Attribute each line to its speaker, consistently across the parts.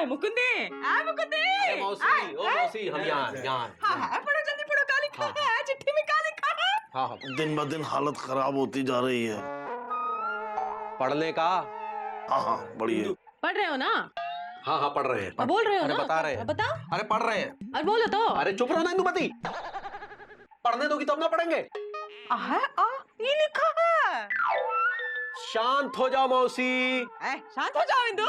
Speaker 1: मुकुंदी मुकुंदी।
Speaker 2: मौसी ओ मौसी हम यहाँ
Speaker 1: हाँ पढ़ो जल्दी पढ़ो, क्या लिखा है चिट्ठी में, क्या लिखा है?
Speaker 2: हाँ
Speaker 3: दिन ब दिन हालत खराब होती जा रही है।
Speaker 2: पढ़ने का।
Speaker 3: हाँ बढ़िए।
Speaker 4: पढ़ रहे हो ना?
Speaker 2: हाँ पढ़ रहे हैं।
Speaker 4: बोल रहे हो
Speaker 2: अरे
Speaker 4: ना?
Speaker 2: बता रहे हैं।
Speaker 4: बता।
Speaker 2: अरे पढ़ रहे हैं।
Speaker 4: अरे बोलो तो।
Speaker 2: अरे चुप रहो ना इंदुमती, पढ़ने दोगी तब ना पढ़ेंगे।
Speaker 1: ये लिखा है।
Speaker 2: शांत हो जाओ मौसी।
Speaker 1: शांत हो जाओ इंदु।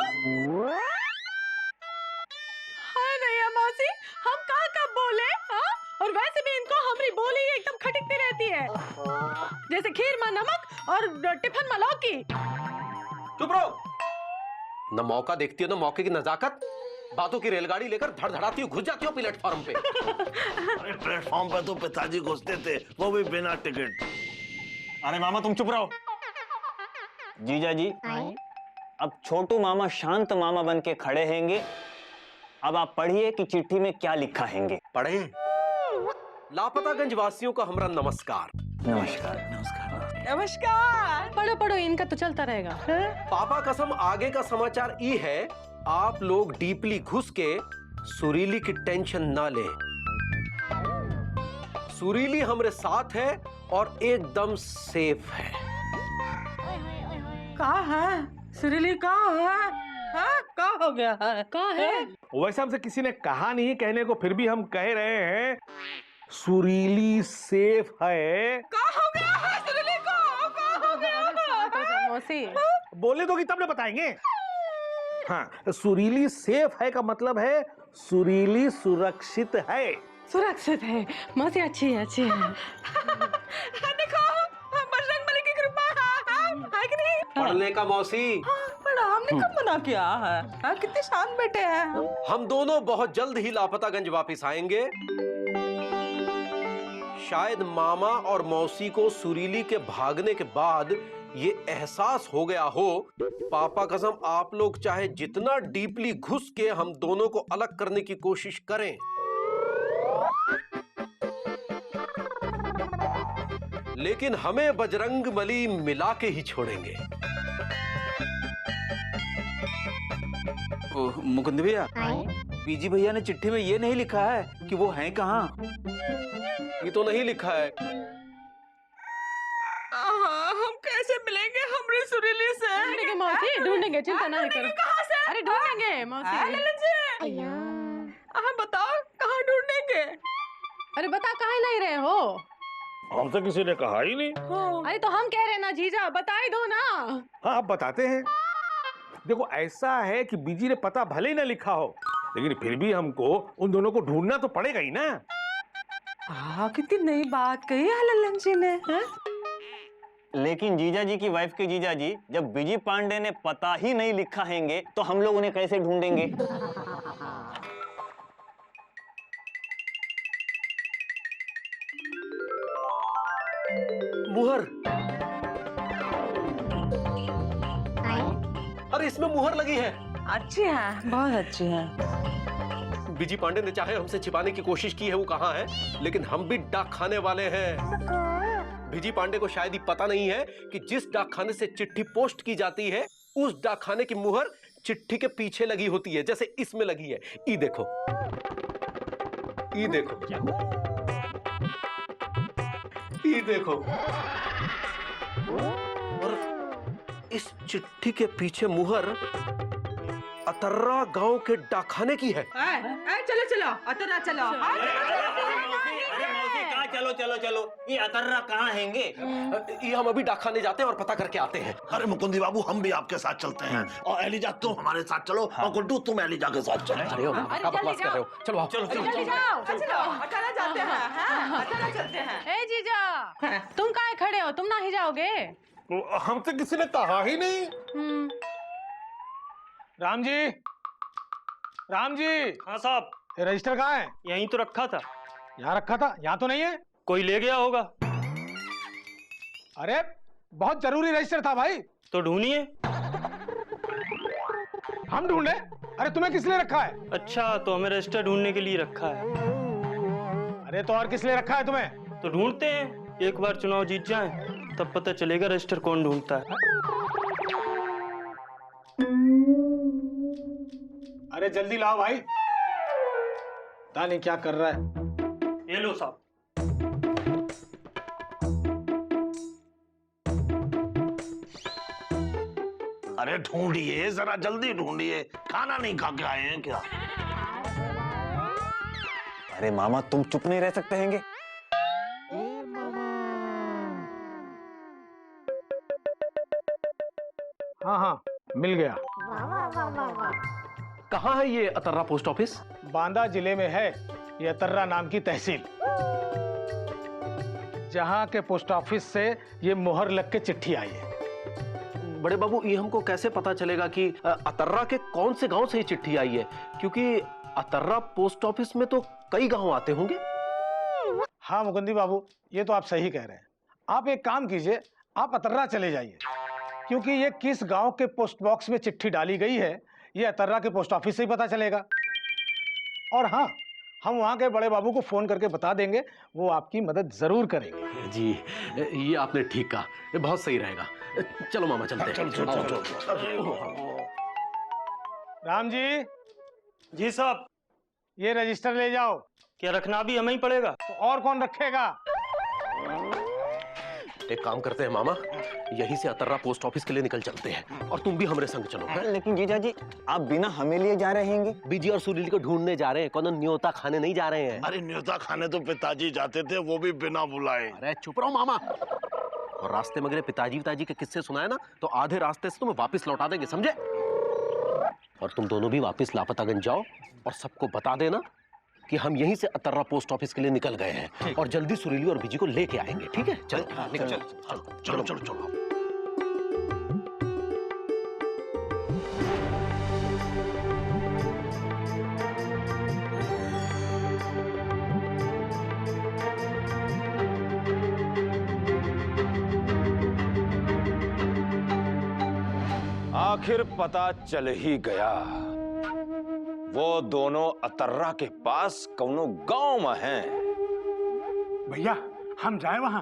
Speaker 4: हाय नैया मौसी, हम कहाँ कब बोले? हाँ? और वैसे भी इनको हमारी बोली एकदम खटकती रहती है, जैसे खीर में नमक और टिफिन में लौकी।
Speaker 2: चुप रहो। न मौका देखती हो न मौके की नजाकत, बातों की रेलगाड़ी लेकर धड़धड़ाती हो, घुस जाती हो प्लेटफॉर्म पे।
Speaker 3: अरे प्लेटफॉर्म पे तो पिताजी घुसते थे, वो भी बिना टिकट।
Speaker 5: अरे मामा तुम चुप रहो। जीजा जी अब छोटू मामा शांत मामा बन के खड़े हैंगे। अब आप पढ़िए कि चिट्ठी में क्या लिखा हैंगे।
Speaker 2: पढ़े। लापतागंज वासियों का हमरा नमस्कार।
Speaker 5: नमस्कार नमस्कार।
Speaker 1: नमस्कार।
Speaker 4: पढ़ो पढ़ो, इनका तो चलता रहेगा।
Speaker 2: पापा कसम आगे का समाचार ये है, आप लोग डीपली घुस के सुरीली की टेंशन ना लें। सुरीली हमरे साथ है और एकदम सेफ है।
Speaker 1: कहाँ है सुरीली? कहाँ है? क्या हो गया है?
Speaker 4: कहाँ है?
Speaker 6: वैसे हमसे किसी ने कहा नहीं कहने को, फिर भी हम कह रहे हैं सुरीली सेफ है।
Speaker 1: क्या हो गया है सुरीली को? क्या हो गया है?
Speaker 4: मौसी
Speaker 6: बोले दोगी तब ना बताएंगे। हाँ, सुरीली सेफ है का मतलब है सुरीली सुरक्षित है।
Speaker 4: सुरक्षित है मौसी, अच्छी है अच्छी है।
Speaker 1: देखो बजरंगबली की कृपा है कि नहीं?
Speaker 2: पढ़ने का मौसी।
Speaker 1: बड़ा हमने कब मना किया है? कितने शांत बैठे हैं।
Speaker 2: हम दोनों बहुत जल्द ही लापतागंज वापस आएंगे। शायद मामा और मौसी को सुरीली के भागने के बाद ये एहसास हो गया हो। पापा कसम आप लोग चाहे जितना डीपली घुस के हम दोनों को अलग करने की कोशिश करें, लेकिन हमें बजरंगबली मिला के ही छोड़ेंगे।
Speaker 7: मुकुंद भैया, बीजी भैया ने चिट्ठी में ये नहीं लिखा है कि वो हैं कहाँ।
Speaker 2: ये तो नहीं लिखा है।
Speaker 1: हम कैसे मिलेंगे हमरे सुरीली से?
Speaker 4: ढूंढेंगे मौसी, ढूंढेंगे, चिंता ना करो।
Speaker 1: कहाँ से?
Speaker 4: अरे ढूंढेंगे मौसी।
Speaker 1: ललन जी, बताओ कहाँ ढूंढेंगे?
Speaker 4: अरे बता, कहाँ नहीं रहे हो?
Speaker 6: हमसे किसी ने कहा ही नहीं।
Speaker 4: अरे तो हम कह रहे ना जीजा, बता ही दो ना।
Speaker 6: हाँ आप बताते हैं। देखो ऐसा है कि बीजी ने पता भले ही ना लिखा हो, लेकिन फिर भी हमको उन दोनों को ढूंढना तो पड़ेगा ही ना।
Speaker 1: कितनी नई बात कही है ललन जी ने।
Speaker 5: लेकिन जीजा जी की वाइफ के जीजा जी, जब विजय पांडे ने पता ही नहीं लिखा हैंगे तो हम लोग उन्हें कैसे ढूंढेंगे?
Speaker 2: मुहर। अरे इसमें मुहर लगी है।
Speaker 1: अच्छी है, बहुत अच्छी है।
Speaker 2: विजय पांडे ने चाहे हमसे छिपाने की कोशिश की है वो कहाँ है, लेकिन हम भी डाक खाने वाले हैं। विजय पांडे को शायद ही पता नहीं है कि जिस डाक खाने से चिट्ठी पोस्ट की जाती है उस डाक खाने की मुहर चिट्ठी के पीछे लगी होती है, जैसे इसमें लगी है। ये देखो, ये देखो, ये देखो। और इस चिट्ठी के पीछे मुहर अतर्रा गांव के डाकखाने की है।
Speaker 1: चलो चलो अतर्रा चलो।
Speaker 5: अरे मौसी कहाँ चलो चलो चलो, ये अतर्रा कहाँ हैंगे?
Speaker 2: ये हम अभी डाकखाने जाते हैं और पता करके आते हैं।
Speaker 3: अरे मुकुंदी बाबू हम भी आपके साथ चलते हैं। और एलिजा तुम हमारे साथ चलो। और गुड्डू तुम एलिजा के साथ चलो।
Speaker 2: अरे क्या बकवास कर रहे हो? चलो आओ।
Speaker 5: चलो चलो
Speaker 1: चलो अतर्रा जाते हैं। अतर्रा चलते हैं।
Speaker 4: ए जीजा, तुम कहाँ खड़े हो? तुम नहीं जाओगे?
Speaker 6: हमसे किसी ने कहा ही नहीं। राम जी, राम जी।
Speaker 8: हाँ साहब।
Speaker 6: ये रजिस्टर कहाँ है?
Speaker 8: यहीं तो रखा था।
Speaker 6: यहाँ रखा था? यहाँ तो नहीं है।
Speaker 8: कोई ले गया होगा।
Speaker 6: अरे बहुत जरूरी रजिस्टर था भाई।
Speaker 8: तो ढूंढिए।
Speaker 6: हम ढूंढे? अरे तुम्हें किस लिए रखा है?
Speaker 8: अच्छा, तो हमें रजिस्टर ढूंढने के लिए रखा है।
Speaker 6: अरे तो और किस लिए रखा है तुम्हें?
Speaker 8: तो ढूंढते हैं, एक बार चुनाव जीत जाएं तब पता चलेगा रजिस्टर कौन ढूंढता है।
Speaker 9: अरे जल्दी लाओ भाई, पता नहीं क्या कर रहा है।
Speaker 8: ये लो साहब।
Speaker 3: अरे ढूंढिए, जरा जल्दी ढूंढिए, खाना नहीं खा के आए हैं क्या?
Speaker 5: अरे मामा तुम चुप नहीं रह सकते हैंगे?
Speaker 9: हाँ हाँ, मिल गया।
Speaker 2: कहाँ है ये अतर्रा पोस्ट ऑफिस?
Speaker 9: बांदा जिले में है ये अतर्रा नाम की तहसील, जहाँ के पोस्ट ऑफिस से ये मोहर लग के चिट्ठी आई है।
Speaker 2: बड़े बाबू, ये हमको कैसे पता चलेगा कि अतर्रा के कौन से गांव से ये चिट्ठी आई है? क्योंकि अतर्रा पोस्ट ऑफिस में तो कई गांव आते होंगे।
Speaker 9: हाँ मुकुंदी बाबू, ये तो आप सही कह रहे हैं। आप एक काम कीजिए, आप अतर्रा चले जाइए, क्योंकि ये किस गांव के पोस्ट बॉक्स में चिट्ठी डाली गई है ये अतर्रा के पोस्ट ऑफिस से ही पता चलेगा। और हाँ, हम वहाँ के बड़े बाबू को फोन करके बता देंगे, वो आपकी मदद जरूर करेंगे।
Speaker 2: जी, ये आपने ठीक कहा, ये बहुत सही रहेगा। चलो मामा चलते हैं।
Speaker 3: चलो।
Speaker 9: राम जी,
Speaker 8: जी साहब।
Speaker 9: ये रजिस्टर ले जाओ।
Speaker 8: क्या रखना भी हमें ही पड़ेगा?
Speaker 9: तो और कौन रखेगा?
Speaker 2: एक काम करते हैं मामा, यहीं से अतर्रा पोस्ट ऑफिस के लिए निकल चलते हैं और तुम भी हमारे संग चलो।
Speaker 5: लेकिन जीजा जी, आप बिना हमें लिए जा रहे हैंगे?
Speaker 2: बीजी और सुरीली को ढूंढने जा रहे हैं, कोनो न्योता खाने नहीं जा रहे हैं।
Speaker 3: अरे न्योता खाने तो पिताजी जाते थे, वो भी बिना बुलाए।
Speaker 2: अरे चुप रहो मामा। और रास्ते में अगर पिताजी के किस्से सुनाए ना तो आधे रास्ते से तुम्हें वापस लौटा देंगे, समझे? और तुम दोनों भी वापस लापतागंज जाओ और सबको बता देना कि हम यहीं से अतर्रा पोस्ट ऑफिस के लिए निकल गए हैं और जल्दी सुरीली और बीजी को लेके आएंगे। ठीक है? चलो निकल।
Speaker 3: चलो चलो चलो।
Speaker 7: आखिर पता चल ही गया, वो दोनों अतर्रा के पास कौनो गांव में हैं।
Speaker 9: भैया, हम जाए वहां?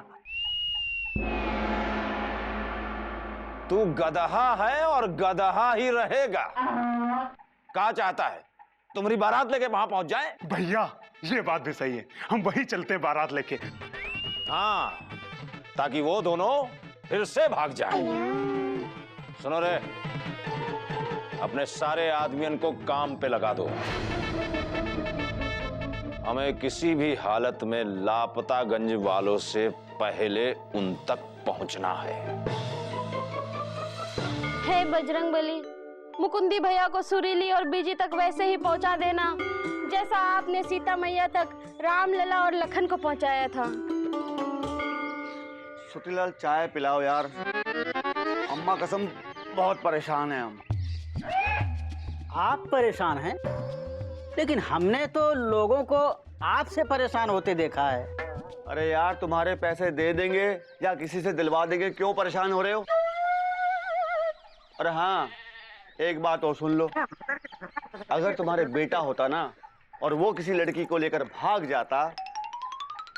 Speaker 7: तू गदहा है और गदहा ही रहेगा। क्या चाहता है, तुम्हारी बारात लेके वहां पहुंच जाए?
Speaker 10: भैया ये बात भी सही है, हम वही चलते हैं बारात लेके।
Speaker 7: हाँ, ताकि वो दोनों फिर से भाग जाए। सुनो रे, अपने सारे आदमियों को काम पे लगा दो। हमें किसी भी हालत में लापतागंज वालों से पहले उन तक पहुंचना है।
Speaker 11: हे बजरंगबली, मुकुंदी भैया को सुरीली और बीजी तक वैसे ही पहुंचा देना जैसा आपने सीता मैया तक राम लला और लखन को पहुंचाया था।
Speaker 12: सुटीलाल, चाय पिलाओ यार, अम्मा कसम बहुत परेशान है हम।
Speaker 13: आप परेशान हैं, लेकिन हमने तो लोगों को आपसे परेशान होते देखा है।
Speaker 12: अरे यार, तुम्हारे पैसे दे देंगे या किसी से दिलवा देंगे, क्यों परेशान हो रहे हो? अरे हाँ, एक बात और सुन लो, अगर तुम्हारे बेटा होता ना और वो किसी लड़की को लेकर भाग जाता,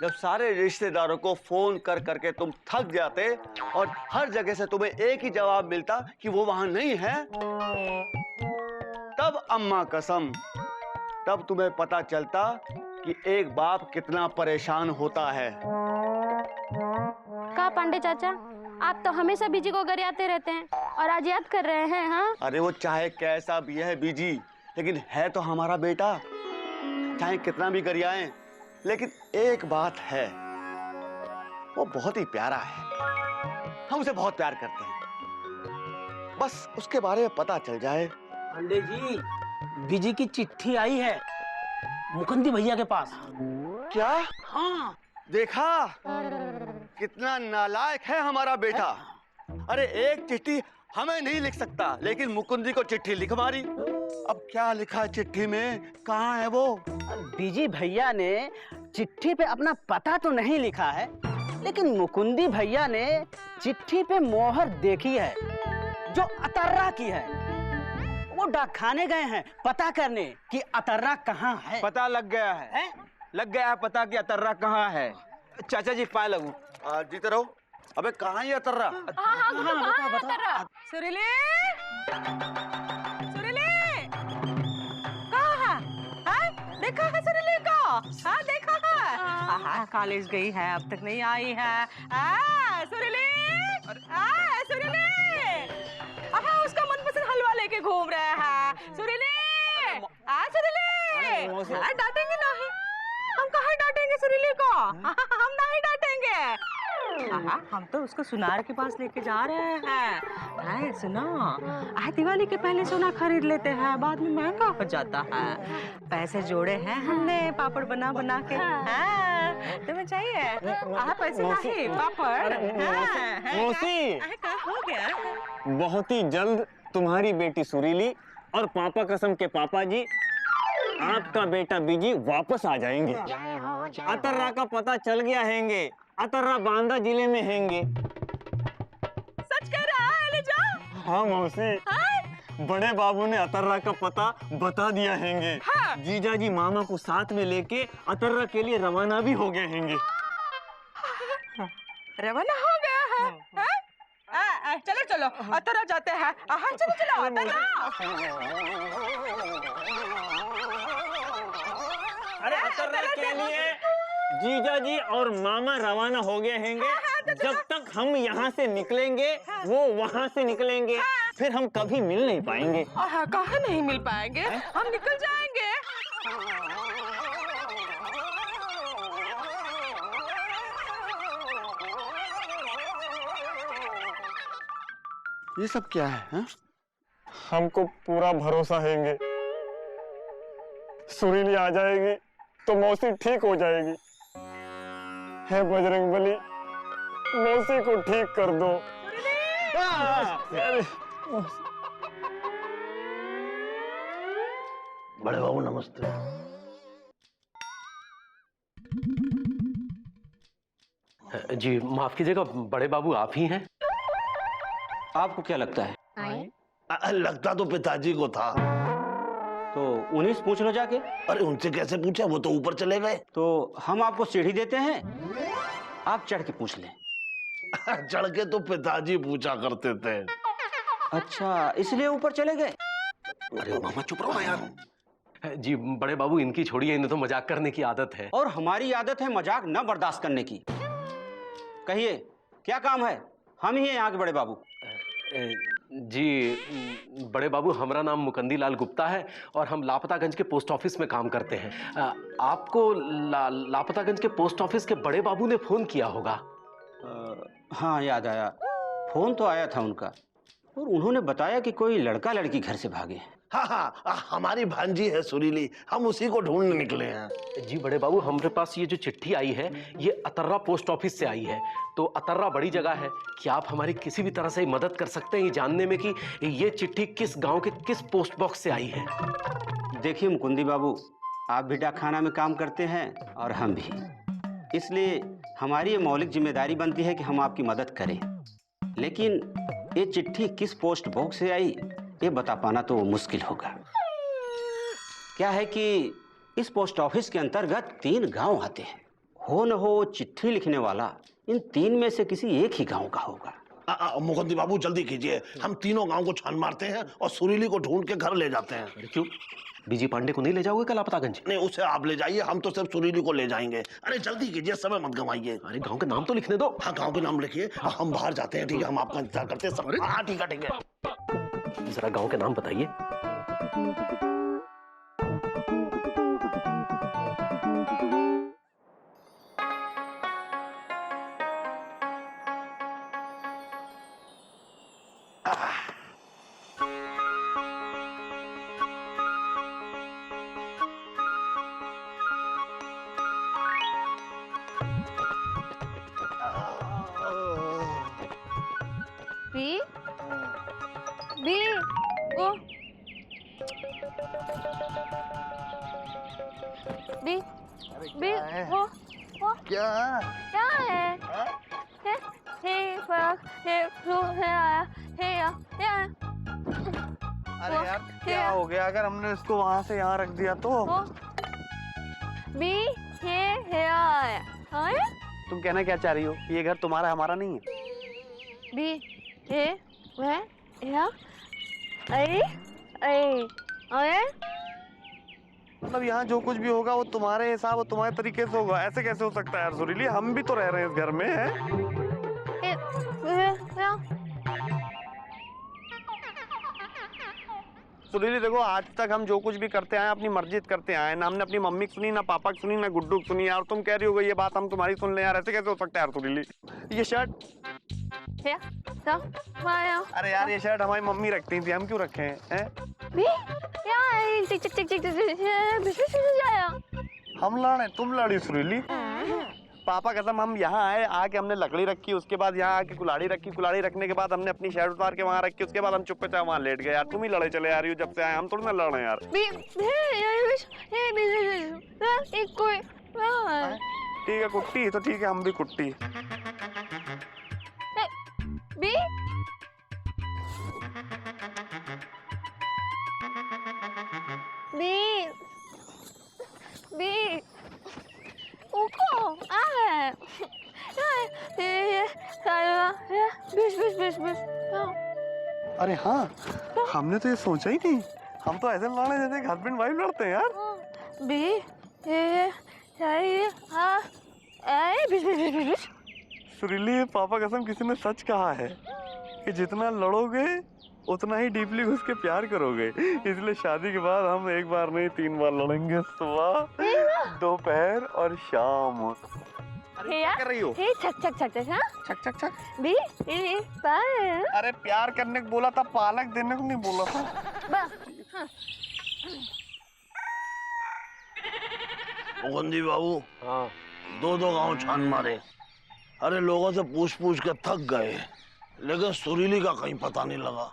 Speaker 12: जब सारे रिश्तेदारों को फोन कर करके तुम थक जाते और हर जगह से तुम्हें एक ही जवाब मिलता कि वो वहां नहीं है, तब अम्मा कसम, तब तुम्हें पता चलता कि एक बाप कितना परेशान होता है।
Speaker 11: का पांडे चाचा, आप तो हमेशा बीजी को गरियाते रहते हैं और आज याद कर रहे हैं। हाँ,
Speaker 12: अरे वो चाहे कैसा भी है बीजी, लेकिन है तो हमारा बेटा। चाहे कितना भी गरियाएं, लेकिन एक बात है, वो बहुत ही प्यारा है, हम उसे बहुत प्यार करते हैं। बस उसके बारे में पता चल जाए।
Speaker 13: पांडे जी, बीजी की चिट्ठी आई है मुकुंदी भैया के पास।
Speaker 12: क्या?
Speaker 13: हाँ,
Speaker 12: देखा कितना नालायक है हमारा बेटा। अरे एक चिट्ठी हमें नहीं लिख सकता, लेकिन मुकुंदी को चिट्ठी लिख मारी। अब क्या लिखा है चिट्ठी में, कहाँ है वो?
Speaker 13: बीजी भैया ने चिट्ठी पे अपना पता तो नहीं लिखा है, लेकिन मुकुंदी भैया ने चिट्ठी पे मोहर देखी है जो अतर्रा की है। वो डाकखाने गए हैं पता करने कि अतर्रा कहाँ है।
Speaker 7: पता लग गया है? लग गया है पता कि अतर्रा कहाँ है। चाचा जी पाए लगू।
Speaker 12: जीते रहो। अबे कहाँ है अतर्रा?
Speaker 4: सुरीली, सुरीली,
Speaker 1: देखा है सुरीली को? हाँ देखा है। हाँ कॉलेज गई है, अब तक नहीं आई है। सुरीली, सुरीली, उसका मनपसंद हलवा लेके घूम रहे हैं। सुरीली, सुरीली, डांटेंगे नहीं, हम कहाँ डांटेंगे सुरीली को? हम नहीं डांटेंगे। हम तो उसको सुनार के पास लेके जा रहे हैं। सुनो, दिवाली के पहले सोना खरीद लेते हैं, बाद में महंगा हो जाता है। पैसे जोड़े हैं हमने पापड़ बना बना के। तुम्हें चाहिए? पैसे नहीं, पापड़।
Speaker 5: मौसी,
Speaker 1: क्या हो गया?
Speaker 5: बहुत ही जल्द तुम्हारी बेटी सुरीली और पापा कसम के पापा जी, आपका बेटा बीजी वापस आ जाएंगे। अतर्रा का पता चल गया हैंगे, अतर्रा बांदा जिले में हैंगे।
Speaker 1: सच कह रहा है एलिजा?
Speaker 5: हाँ मौसी, बड़े बाबू ने अतर्रा का पता बता दिया हैंगे।
Speaker 1: हाँ।
Speaker 5: जीजा जी मामा को साथ में लेके अतर्रा के लिए रवाना भी हो गए हैंगे।
Speaker 1: रवाना हो गया है? चलो चलो अतर्रा जाते हैं। चलो चलो अतर्रा।
Speaker 5: अरे अतर्रा के लिए जीजा जी और मामा रवाना हो गए हैंगे। जब तक हम यहाँ से निकलेंगे वो वहाँ से निकलेंगे, फिर हम कभी मिल नहीं पाएंगे।
Speaker 1: कहाँ नहीं मिल पाएंगे? हम निकल जाएंगे।
Speaker 12: ये सब क्या है, हा?
Speaker 5: हमको पूरा भरोसा हैंगे, सुरीली आ जाएगी तो मौसी ठीक हो जाएगी। हे बजरंगबली, मौसी को ठीक कर दो।
Speaker 3: बड़े बाबू नमस्ते।
Speaker 2: जी माफ कीजिएगा, बड़े बाबू आप ही हैं?
Speaker 13: आपको क्या लगता है?
Speaker 3: लगता तो पिताजी को था।
Speaker 13: तो उन्हीं से पूछ लो जाके।
Speaker 3: अरे उनसे कैसे पूछा, वो तो ऊपर चले गए।
Speaker 13: तो हम आपको सीढ़ी देते हैं, आप चढ़ के पूछ लें।
Speaker 3: चढ़ के तो पिताजी पूछा करते थे।
Speaker 13: अच्छा, इसलिए ऊपर चले गए?
Speaker 3: अरे मामा चुप रहो यार।
Speaker 2: जी बड़े बाबू इनकी छोड़िए, इन्हें तो मजाक करने की आदत है।
Speaker 13: और हमारी आदत है मजाक न बर्दाश्त करने की। कहिए क्या काम है? हम ही हैं यहाँ के बड़े बाबू।
Speaker 2: जी बड़े बाबू, हमारा नाम मुकंदी लाल गुप्ता है और हम लापतागंज के पोस्ट ऑफिस में काम करते हैं। आपको लापतागंज के पोस्ट ऑफिस के बड़े बाबू ने फोन किया होगा।
Speaker 13: हाँ याद आया, फोन तो आया था उनका और उन्होंने बताया कि कोई लड़का लड़की घर से भागे।
Speaker 3: हाँ, हमारी भांजी है सुरीली, हम उसी को ढूंढने निकले हैं।
Speaker 2: जी बड़े बाबू, हमारे पास ये जो चिट्ठी आई है ये अतर्रा पोस्ट ऑफिस से आई है। तो अतर्रा बड़ी जगह है, क्या आप हमारी किसी भी तरह से मदद कर सकते हैं ये जानने में कि ये चिट्ठी किस गांव के किस पोस्ट बॉक्स से आई है?
Speaker 13: देखिए मुकुंदी बाबू, आप भी डाकखाना में काम करते हैं और हम भी, इसलिए हमारी ये मौलिक जिम्मेदारी बनती है कि हम आपकी मदद करें। लेकिन ये चिट्ठी किस पोस्ट बॉक्स से आई ये बता पाना तो मुश्किल होगा। क्या है कि इस पोस्ट ऑफिस के अंतर्गत 3 गांव आते हैं। हो न हो चिट्ठी लिखने वाला इन 3 में से किसी एक ही गांव का होगा।
Speaker 3: मुकुंदी बाबू जल्दी कीजिए, हम तीनों गांव को छान मारते हैं और सुरीली को ढूंढ के घर ले जाते हैं।
Speaker 2: क्यों? बीजी पांडे को नहीं ले जाओगे कल लापतागंज?
Speaker 3: नहीं, उसे आप ले जाइए, हम तो सिर्फ सुरीली को ले जाएंगे। अरे जल्दी कीजिए, समय मत गंवाइए।
Speaker 2: अरे गांव के नाम तो लिखने दो।
Speaker 3: हाँ गांव के नाम लिखिए, हम बाहर जाते हैं। ठीक है, हम आपका इंतजार करते हैं। हाँ ठीक है ठीक है।
Speaker 2: जरा गांव के नाम बताइए।
Speaker 12: क्या
Speaker 11: है?
Speaker 12: अरे यार क्या हो गया अगर हमने इसको वहाँ से यहाँ रख दिया तो? तुम कहना क्या चाह रही हो? ये घर तुम्हारा हमारा नहीं है। मतलब यहाँ जो कुछ भी होगा वो तुम्हारे हिसाब और तुम्हारे तरीके से होगा, ऐसे कैसे हो सकता है यार सुरीली? हम भी तो रह रहे हैं इस घर में हैं। सुरीली देखो, आज तक हम जो कुछ भी करते आए अपनी मर्जी से करते आए, ना हमने अपनी मम्मी की सुनी, ना पापा की सुनी, ना गुड्डू की सुनी। यार तुम कह रही हो ये बात हम तुम्हारी सुन ले यार, ऐसे कैसे हो सकता है यार सुरीली? ये शर्ट, अरे यार ये शर्ट हमारी मम्मी रखती थी, हम क्यों रखे हैं? हम लड़े तुम लड़ी सुरीली? पापा कसम हम यहाँ आए, आके हमने लकड़ी रखी, उसके बाद यहाँ आके कुल्हाड़ी रखी, कुल्हाड़ी रखने के बाद हमने अपनी शर्ट उतार के वहाँ रखी, उसके बाद हम चुपके से वहाँ लेट गए। यार तुम ही लड़े चले आ रही हो जब से आए, हम थोड़ी ना लड़ रहे हैं यार। ठीक है कुट्टी तो ठीक है, हम भी कुट्टी। अरे हाँ, हमने तो ये सोचा ही नहीं, हम तो ऐसे लड़े जैसे हस्बैंड वाइफ लड़ते हैं यार। सुरीली पापा कसम किसी ने सच कहा है कि जितना लड़ोगे उतना ही डीपली घुस के प्यार करोगे, इसलिए शादी के बाद हम एक बार नहीं 3 बार लड़ेंगे, सुबह, दोपहर और शाम। क्या कर रही हो?
Speaker 11: छक छक छक छक, हाँ?
Speaker 12: छक छक छक
Speaker 11: बी
Speaker 12: अरे प्यार करने को बोला था, पालक देने को नहीं बोला था।
Speaker 3: मुकुंदी बाबू,
Speaker 2: हाँ
Speaker 3: 2 गांव छान मारे, अरे लोगों से पूछ के थक गए, लेकिन सुरीली का कहीं पता नहीं लगा।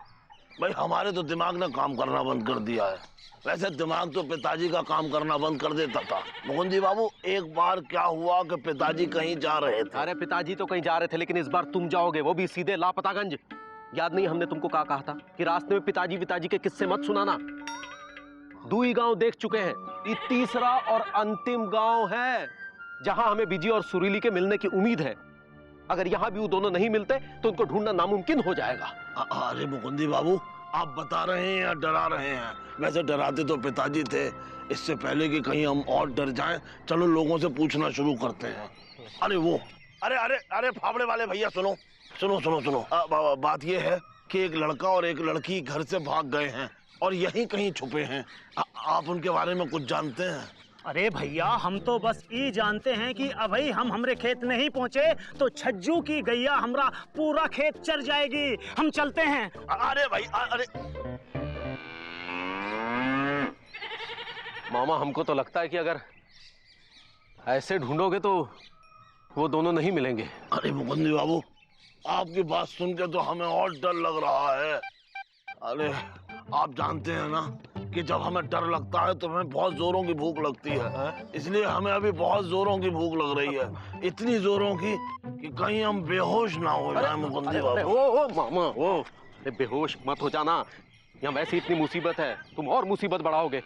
Speaker 3: भाई हमारे तो दिमाग ने काम करना बंद कर दिया है, वैसे दिमाग तो पिताजी का काम करना बंद कर देता था। मुकुंदी बाबू एक बार क्या हुआ कि पिताजी कहीं जा रहे थे।
Speaker 2: अरे पिताजी तो कहीं जा रहे थे, लेकिन इस बार तुम जाओगे, वो भी सीधे लापतागंज। याद नहीं हमने तुमको क्या कहा था कि रास्ते में पिताजी के किस्से मत सुनाना। 2 गांव देख चुके हैं, ये 3रा और अंतिम गांव है जहां हमें बिजी और सुरीली के मिलने की उम्मीद है। अगर यहाँ भी वो दोनों नहीं मिलते तो उनको ढूंढना नामुमकिन हो जाएगा।
Speaker 3: अरे मुकुंदी बाबू आप बता रहे हैं या डरा रहे हैं? वैसे डराते तो पिताजी थे, इससे पहले कि कहीं हम और डर जाएं, चलो लोगों से पूछना शुरू करते हैं। अरे वो अरे अरे अरे फावड़े वाले भैया सुनो सुनो सुनो सुनो, बात ये है कि एक लड़का और एक लड़की घर से भाग गए हैं और यहीं कहीं छुपे हैं। आप उनके बारे में कुछ जानते हैं?
Speaker 13: अरे भैया हम तो बस ये जानते हैं कि अभी हम हमरे खेत नहीं पहुँचे तो छज्जू की गैया हमरा पूरा खेत चर जाएगी, हम चलते हैं।
Speaker 3: अरे भाई अरे
Speaker 2: मामा हमको तो लगता है कि अगर ऐसे ढूंढोगे तो वो दोनों नहीं मिलेंगे।
Speaker 3: अरे मुकुंदी बाबू आपकी बात सुन के तो हमें और डर लग रहा है। अरे आप जानते हैं ना कि जब हमें डर लगता है तो हमें बहुत जोरों की भूख लगती है, इसलिए हमें अभी बहुत जोरों की भूख लग रही है, इतनी जोरों की कि कहीं हम बेहोश ना हो जाए। मुकुंदी बाबू
Speaker 2: ओ मामा ओ बेहोश मत हो जाना, यहाँ वैसे इतनी मुसीबत है, तुम और मुसीबत बढ़ाओगे।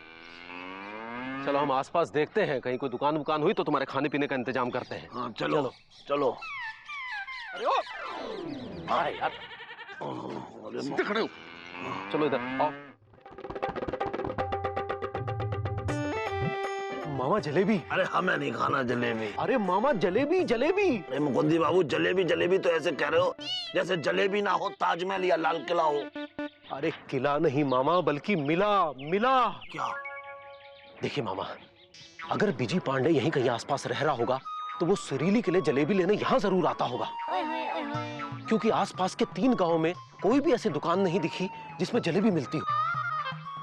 Speaker 2: चलो हम आसपास देखते हैं, कहीं कोई दुकान हुई तो तुम्हारे खाने पीने का इंतजाम करते हैं।
Speaker 3: हाँ चलो चलो, चलो।
Speaker 2: अरे ओ अरे यार सीधे खड़े हो, चलो इधर आओ। मामा जलेबी।
Speaker 3: अरे हमें नहीं खाना जलेबी।
Speaker 2: अरे मामा जलेबी जलेबी।
Speaker 3: अरे मुकुंदी बाबू जलेबी जलेबी तो ऐसे कह रहे हो जैसे जलेबी ना हो ताजमहल या लाल किला हो।
Speaker 2: अरे किला नहीं मामा बल्कि मिला।
Speaker 3: क्या?
Speaker 2: देखिए मामा, अगर बिजी पांडे यहीं कहीं आसपास रह रहा होगा तो वो सुरीली के लिए जलेबी लेने यहाँ जरूर आता होगा, क्योंकि आसपास के 3 गांव में कोई भी ऐसी दुकान नहीं दिखी जिसमें जलेबी मिलती हो।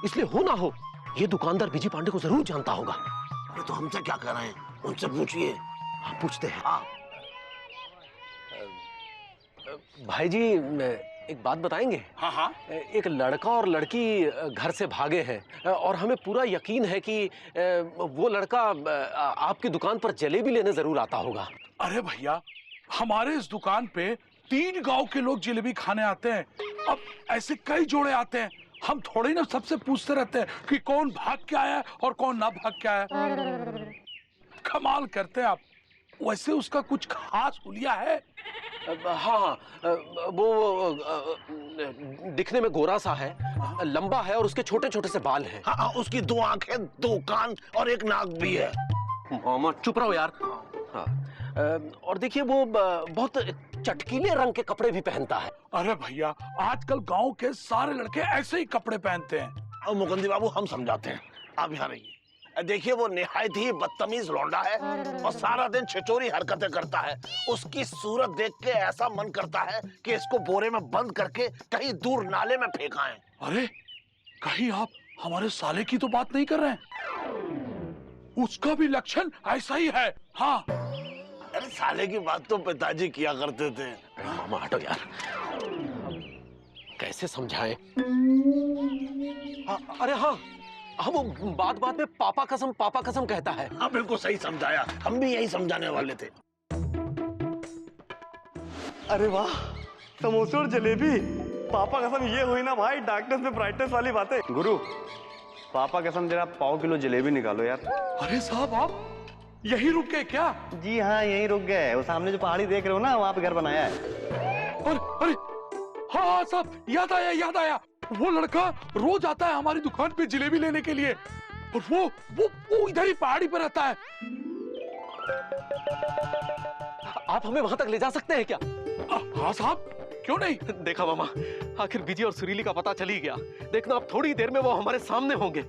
Speaker 2: इसलिए हो ना हो ये दुकानदार बिजी पांडे को जरूर जानता होगा।
Speaker 3: अरे तो हमसे क्या कह रहे हैं, उनसे पूछिए।
Speaker 2: हाँ पूछते हैं।
Speaker 3: हाँ।
Speaker 2: भाई जी एक बात बताएंगे?
Speaker 3: हाँ।
Speaker 2: एक लड़का और लड़की घर से भागे हैं और हमें पूरा यकीन है कि वो लड़का आपकी दुकान पर जलेबी लेने जरूर आता होगा।
Speaker 14: अरे भैया हमारे इस दुकान पे 3 गांव के लोग जलेबी खाने आते हैं, अब ऐसे कई जोड़े आते हैं, हम थोड़ी ना सबसे पूछते रहते हैं कि कौन भाग के आया है और कौन ना भाग के आया। कमाल करते हैं आप। वैसे उसका कुछ खास हुलिया है
Speaker 2: हाँ, वो दिखने में गोरा सा है, लंबा है और उसके छोटे छोटे से बाल हैं।
Speaker 3: हाँ, उसकी 2 आंखें, 2 कान और 1 नाक भी है।
Speaker 2: मामा चुप रहो यार। हाँ, और देखिए वो बहुत चटकीले रंग के कपड़े भी पहनता है।
Speaker 14: अरे भैया, आजकल गांव के सारे लड़के ऐसे ही कपड़े पहनते हैं।
Speaker 3: अब मुकुंदी बाबू हम समझाते हैं, आप यहाँ रहिए। देखिए वो निहायत ही बदतमीज लौंडा है और सारा दिन छिचोरी हरकतें करता है। उसकी सूरत देख के ऐसा मन करता है कि इसको बोरे में बंद करके कहीं दूर नाले में फेंकाएं।
Speaker 14: अरे कहीं आप हमारे साले की तो बात नहीं कर रहे हैं? उसका भी लक्षण ऐसा ही है। हाँ,
Speaker 3: अरे साले की बात तो पिताजी किया करते थे।
Speaker 2: मामा हटो यार, कैसे समझाएं? अरे हाँ, वो बात बात में पापा कसम कहता है।
Speaker 3: हाँ बिल्कुल सही समझाया, हम भी यही समझाने वाले थे।
Speaker 15: अरे वाह, समोसे और जलेबी। पापा कसम ये हुई ना भाई, डार्कनेस में ब्राइटनेस वाली बातें। गुरु, पापा कसम जरा पाव किलो जलेबी निकालो यार।
Speaker 14: अरे साहब, आप यही रुक गए क्या?
Speaker 15: जी हाँ, यही रुक गए। वो सामने जो पहाड़ी देख रहे हो ना, वहाँ पे घर बनाया है।
Speaker 14: अरे हाँ साहब, याद आया। वो लड़का रोज आता है हमारी दुकान पे जलेबी लेने के लिए, और वो इधर ही पहाड़ी पर रहता है।
Speaker 2: आप हमें वहां तक ले जा सकते हैं क्या?
Speaker 14: हाँ साहब, क्यों नहीं?
Speaker 2: देखा मामा, आखिर बिजी और सुरीली का पता चल ही गया। देखना अब थोड़ी देर में वो हमारे सामने होंगे।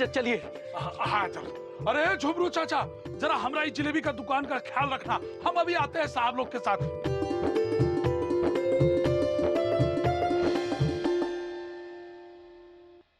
Speaker 2: चलिए।
Speaker 14: हाँ चलो। अरे झुमरू चाचा, जरा हमारी जलेबी का दुकान का ख्याल रखना। हम अभी आते हैं साहब लोग के साथ।